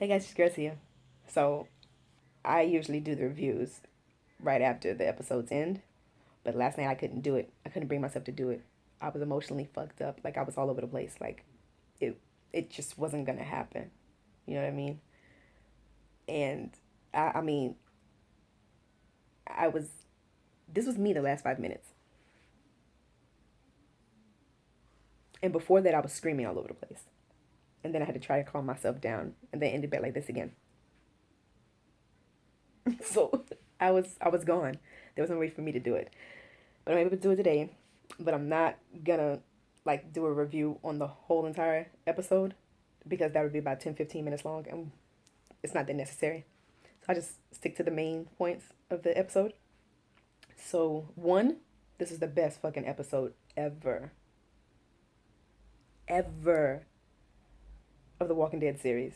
Hey guys, it's Garcia. So I usually do the reviews right after the episodes end, but last night I couldn't do it. I couldn't bring myself to do it. I was emotionally fucked up. Like I was all over the place. Like it it just wasn't gonna happen. You know what I mean? And I mean I was this was me the last 5 minutes. And before that I was screaming all over the place. And then I had to try to calm myself down and then ended back like this again. So I was gone. There was no way for me to do it. But I'm able to do it today. But I'm not gonna like do a review on the whole entire episode because that would be about 10-15 minutes long and it's not that necessary. So I just stick to the main points of the episode. So one, this is the best fucking episode ever. Ever of the Walking Dead series.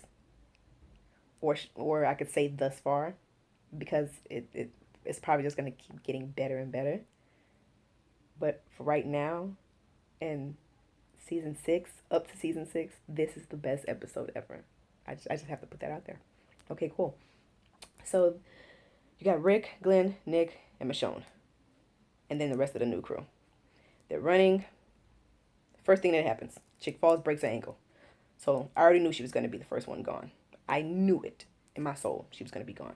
Or I could say thus far because it's probably just gonna keep getting better and better. But for right now, and season six, up to season six, this is the best episode ever. I just have to put that out there. Okay, cool. So you got Rick, Glenn, Nick, and Michonne, and then the rest of the new crew. They're running. First thing that happens, chick falls, breaks her ankle. So I already knew she was going to be the first one gone. I knew it in my soul she was going to be gone.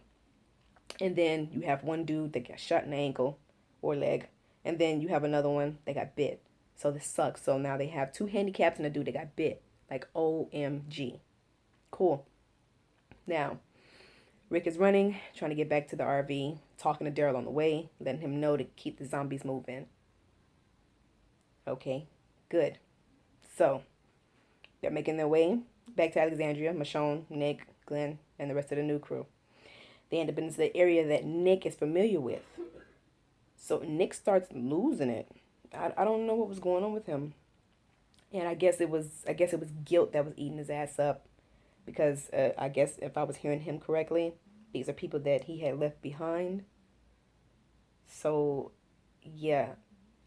And then you have one dude that got shot in the ankle or leg, and then you have another one that got bit. So this sucks. So now they have two handicaps and a dude that got bit. Like OMG. Cool. Now, Rick is running, trying to get back to the RV, talking to Daryl on the way, letting him know to keep the zombies moving. Okay, good. So, they're making their way back to Alexandria, Michonne, Nick, Glenn, and the rest of the new crew. They end up in the area that Nick is familiar with. So Nick starts losing it. I don't know what was going on with him. And I guess it was guilt that was eating his ass up because I guess if I was hearing him correctly, these are people that he had left behind. So yeah.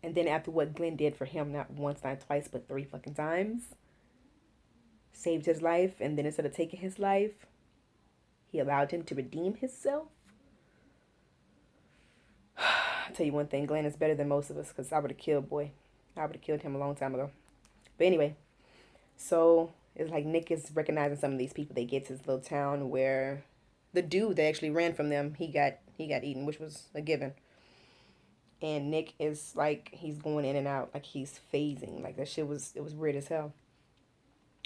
And then after what Glenn did for him, not once, not twice, but three fucking times, saved his life, and then instead of taking his life, he allowed him to redeem himself. I'll tell you one thing, Glenn is better than most of us because I would have killed boy. I would have killed him a long time ago. But anyway, so it's like Nick is recognizing some of these people. They get to this little town where the dude that actually ran from them, he got eaten, which was a given. And Nick is like he's going in and out, like he's phasing. Like that shit was it was weird as hell.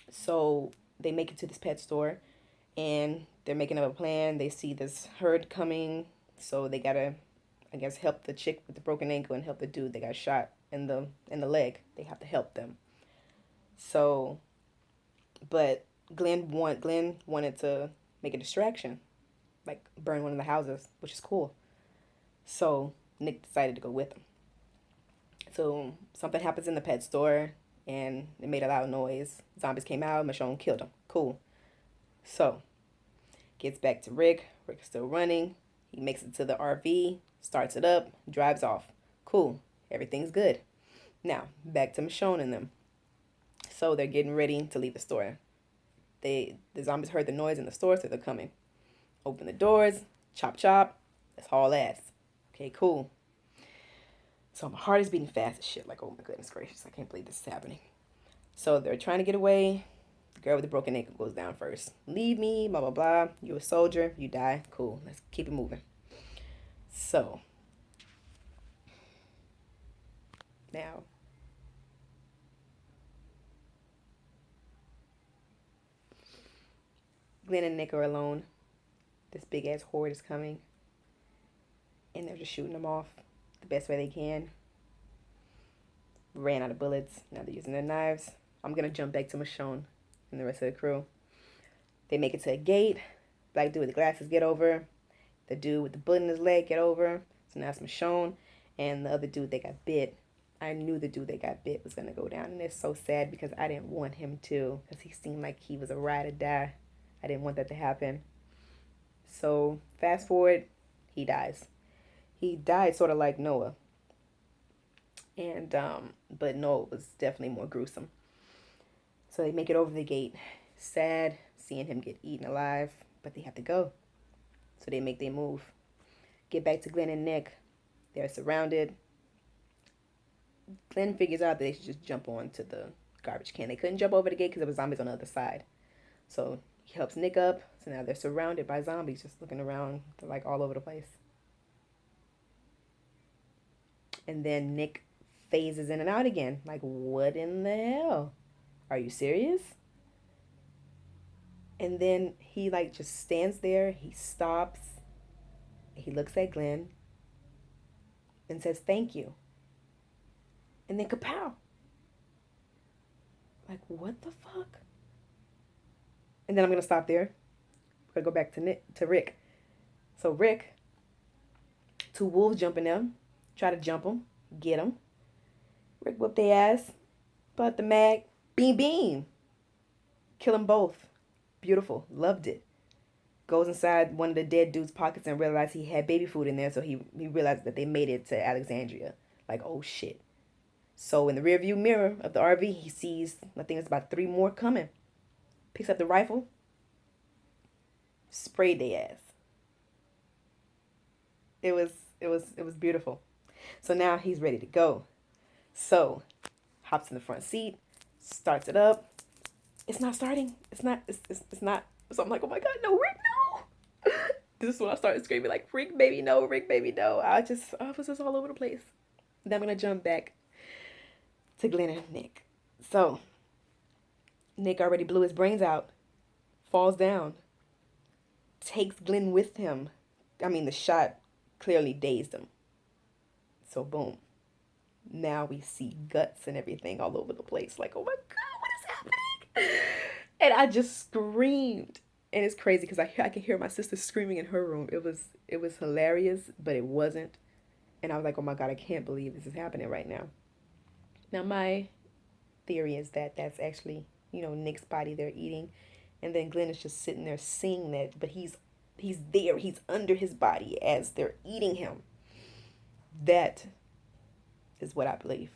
So they make it to this pet store and they're making up a plan. They see this herd coming, so they gotta, I guess, help the chick with the broken ankle and help the dude that got shot in the leg. They have to help them. So, but Glenn wanted to make a distraction, like burn one of the houses, which is cool. So Nick decided to go with him. So something happens in the pet store, and it made a loud noise. Zombies came out. Michonne killed him. Cool. So gets back to Rick. Rick's still running. He makes it to the RV, starts it up, drives off. Cool. Everything's good. Now back to Michonne and them. So they're getting ready to leave the store. The zombies heard the noise in the store, so they're coming. Open the doors, chop chop. Let's haul ass. Okay, cool. So my heart is beating fast as shit. Like, oh my goodness gracious, I can't believe this is happening. So they're trying to get away. The girl with the broken ankle goes down first. Leave me, blah blah blah. You a soldier, you die. Cool. Let's keep it moving. So now Glenn and Nick are alone. This big ass horde is coming, and they're just shooting them off the best way they can. Ran out of bullets. Now they're using their knives. I'm gonna jump back to Michonne and the rest of the crew. They make it to a gate. Black dude with the glasses get over. The dude with the bullet in his leg get over. So now it's Michonne and the other dude that got bit. I knew the dude that got bit was gonna go down, and it's so sad because I didn't want him to, because he seemed like he was a ride or die. I didn't want that to happen. So fast forward, he dies. He died sort of like Noah, and but Noah was definitely more gruesome. So they make it over the gate. Sad, seeing him get eaten alive, but they have to go. So they make their move. Get back to Glenn and Nick. They're surrounded. Glenn figures out that they should just jump onto the garbage can. They couldn't jump over the gate because there was zombies on the other side. So he helps Nick up. So now they're surrounded by zombies just looking around. They're like all over the place. And then Nick phases in and out again. Like, what in the hell? Are you serious? And then he like just stands there. He stops. He looks at Glenn and says, thank you. And then kapow. Like, what the fuck? And then I'm going to stop there. We're going to go back to Rick. So Rick, two wolves jumping them. Try to jump them. Get them. Rick whooped their ass. But the mag. Beam, beam. Kill them both. Beautiful. Loved it. Goes inside one of the dead dude's pockets and realized he had baby food in there. So he realized that they made it to Alexandria. Like, oh shit. So in the rearview mirror of the RV, he sees, I think it's about 3 more coming. Picks up the rifle. Sprayed their ass. It was beautiful. So now he's ready to go. So hops in the front seat, starts it up. It's not starting. It's not. So I'm like, oh my God, no, Rick, no. This is when I started screaming like, Rick, baby, no, Rick, baby, no. I was just all over the place. Then I'm going to jump back to Glenn and Nick. So Nick already blew his brains out, falls down, takes Glenn with him. I mean, the shot clearly dazed him. So boom. Now we see guts and everything all over the place. Like, oh my God, what is happening? And I just screamed. And it's crazy because I can hear my sister screaming in her room. It was hilarious, but it wasn't. And I was like, oh my God, I can't believe this is happening right now. Now, my theory is that that's actually, Nick's body they're eating. And then Glenn is just sitting there seeing that. But he's there. He's under his body as they're eating him. That is what I believe.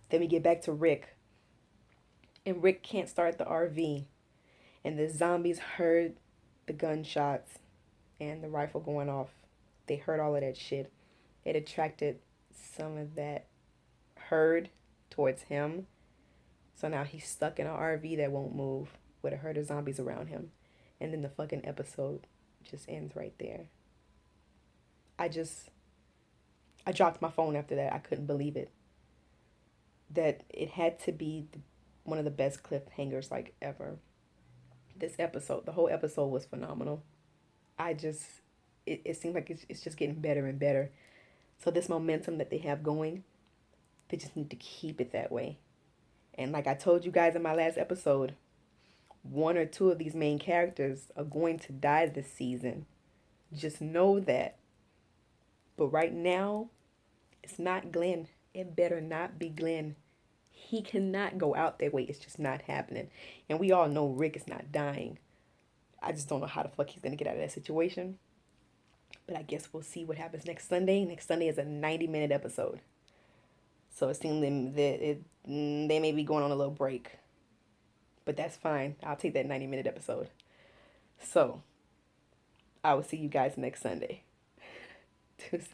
Then we get back to Rick. And Rick can't start the RV. And the zombies heard the gunshots and the rifle going off. They heard all of that shit. It attracted some of that herd towards him. So now he's stuck in an RV that won't move with a herd of zombies around him. And then the fucking episode just ends right there. I dropped my phone after that. I couldn't believe it. That it had to be one of the best cliffhangers like ever. This episode, the whole episode was phenomenal. It seems like it's just getting better and better. So this momentum that they have going, they just need to keep it that way. And like I told you guys in my last episode, 1 or 2 of these main characters are going to die this season. Just know that. But right now, it's not Glenn. It better not be Glenn. He cannot go out that way. It's just not happening. And we all know Rick is not dying. I just don't know how the fuck he's going to get out of that situation. But I guess we'll see what happens next Sunday. Next Sunday is a 90-minute episode. So it seems that they may be going on a little break. But that's fine. I'll take that 90-minute episode. So I will see you guys next Sunday. Deuces.